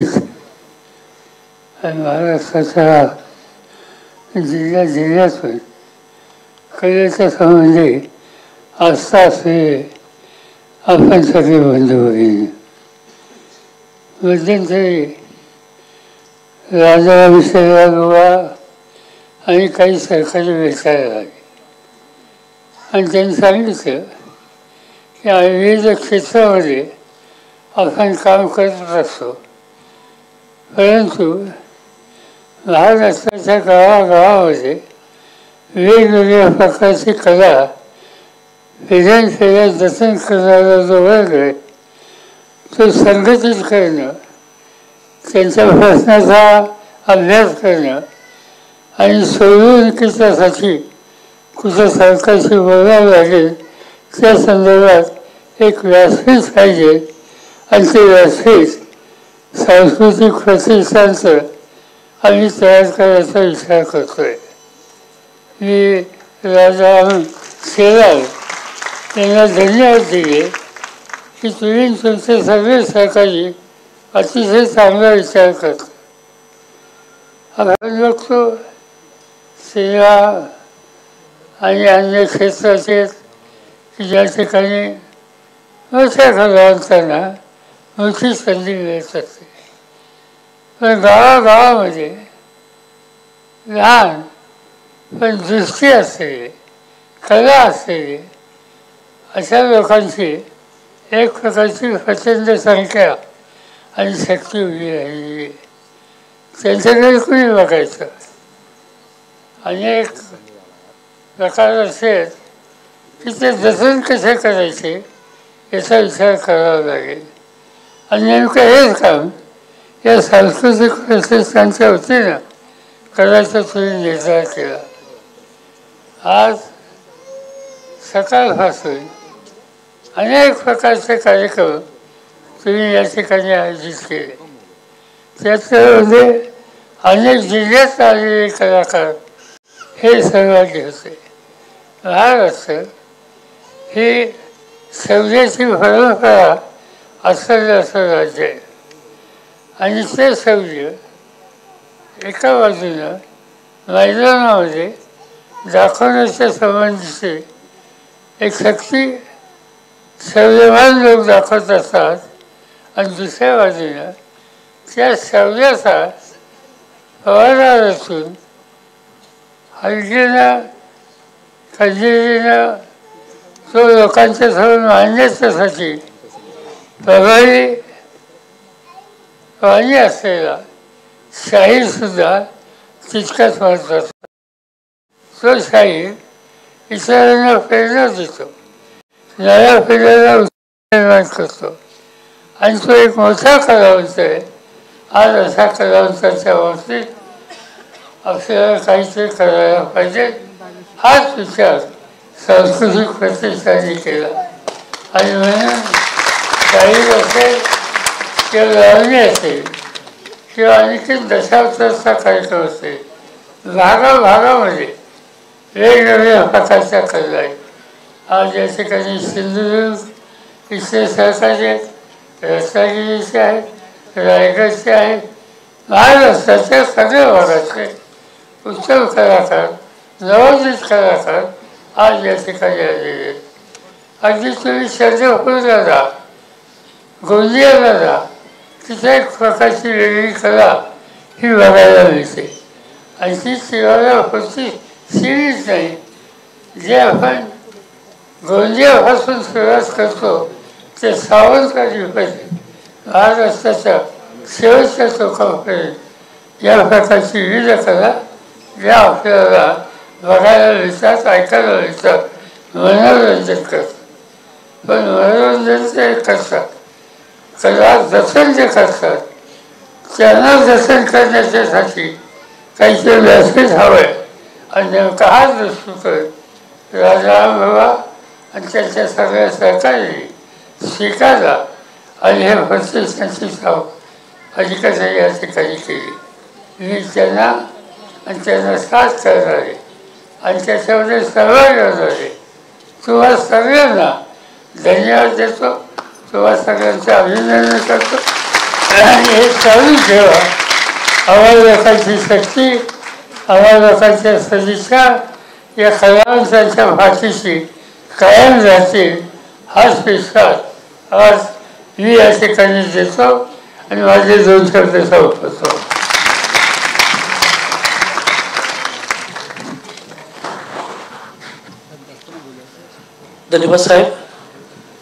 आणि महाराष्ट्राच्या जिल्ह्यातून कलेच्या संबंधी आस्था असलेले आपण सगळे बंधू भगिनी. मध्यंतरी राजाराम शेरागोवा आणि काही सरकारी वेचायला लागले आणि त्यांनी सांगितलं की विविध क्षेत्रामध्ये आपण काम करत असतो, परंतु महाराष्ट्राच्या गावागावामध्ये वेगवेगळ्या प्रकारची कला पिढ्यानपिढ्या जतन करणारा जो वर्ग आहे तो संघटित करणं, त्यांच्या प्रश्नाचा अभ्यास करणं आणि सोडवणुकीच्यासाठी कुठं सरकारशी बोलावं लागेल त्या संदर्भात एक व्यासपीठ पाहिजे आणि ते व्यासपीठ सांस्कृतिक प्रतिष्ठानचं आम्ही तयार करायचा विचार करतोय. मी राजाराम शेराव यांना धन्यवाद दिले की तुम्ही तुमचे सगळे सहकारी अतिशय चांगला विचार करता. आपण बघतो सेवा आणि अन्य क्षेत्राचे की ज्या ठिकाणी मोठ्या कलावंतांना मोठी संधी मिळत असते, पण गावागावामध्ये लहान पण दृष्टी असलेली कला असलेली अशा लोकांची एक प्रकारची प्रचंड संख्या आणि शक्ती उभी राहिलेली. त्यांच्याकडे कुणी बघायचं. अनेक प्रकार असेल की ते जतन कसे करायचे याचा विचार करावा लागेल आणि नेमकं हेच काम या सांस्कृतिक प्रतिष्ठानच्या वतीनं करायचा तुम्ही निर्धार केला. आज सकाळपासून अनेक प्रकारचे कार्यक्रम तुम्ही या ठिकाणी आयोजित केले. त्याच्यामध्ये अनेक जिल्ह्यात आलेले कलाकार हे सहभागी होते. महाराष्ट्र ही शौर्याची परंपरा असलेलं असं राज्य आहे आणि ते शौर्य एका बाजूनं मैदानामध्ये दाखवण्याच्या संबंधीची एक शक्ती शौर्यवान लोक दाखवत असतात आणि दुसऱ्या बाजूनं त्या शौर्याचा फवारा रचून हलगीनं खंजिरीनं तो लोकांच्या समोर मांडण्याच्यासाठी प्रभावी वाणी असलेला शाहीरसुद्धा तितकाच महत्त्वाचा. तो शाहीर इतरांना प्रेरणा देतो, नव्या पिढीला निर्माण करतो आणि तो एक मोठा कलावंत आहे. आज अशा कलावंताच्या बाबतीत आपल्याला काहीतरी करायला पाहिजे हाच विचार सांस्कृतिक प्रतिष्ठाने केला आणि म्हणून शाहीर असेल किंवा लावणी असेल किंवा आणखी दशावताराचा कार्यक्रम असेल, भागाभागामध्ये वेगवेगळ्या प्रकारच्या कला आहेत. आज या ठिकाणी सिंधुदुर्ग इथले सहकारी आहेत, रत्नागिरीचे आहेत, रायगडचे आहेत, महाराष्ट्राच्या सगळ्या भागाचे उत्तम कलाकार, नवोदित कलाकार आज या ठिकाणी आलेले आहेत. अगदी तुम्ही चंद्रपूरला जा, गोंदियाला जा, तिथे एक प्रकारची वेगळी कला ही बघायला मिळते आणि ती तेव्हा पुढची सिरीज नाही. जे आपण गोंदियापासून सुरुवात करतो ते सावंतवाडीपर्यंत महाराष्ट्राच्या शेवटच्या टोकापर्यंत या प्रकारची विविध कला ज्या आपल्याला बघायला मिळतात, ऐकायला मिळतात, मनोरंजन करतात. पण मनोरंजन ते करतात, कला जतन जे करतात त्यांना जतन करण्याच्यासाठी काहीतरी व्यासपीठ हवं आहे आणि नेमका हा दृष्टिकोन राजाराम बाबा आणि त्याच्या सगळ्या सहकारी स्वीकारला आणि हे प्रतिष्ठानची स्थापना अधिकाऱ्यांनी या ठिकाणी केली. मी त्यांना आणि त्यांना साथ करणारे आणि त्याच्यामध्ये सहभागी होणारे तुम्हा सगळ्यांना धन्यवाद देतो. तुम्हा सगळ्यांचं अभिनंदन करतो. हे चालू ठेवा. आम्हा लोकांची शक्ती, आम्हा लोकांच्या सदिच्छा या कलावंतांच्या भाषेशी कायम राहतील हाच विश्वास आज मी या ठिकाणी देतो आणि माझे 2 शब्द संपवतो. धन्यवाद साहेब.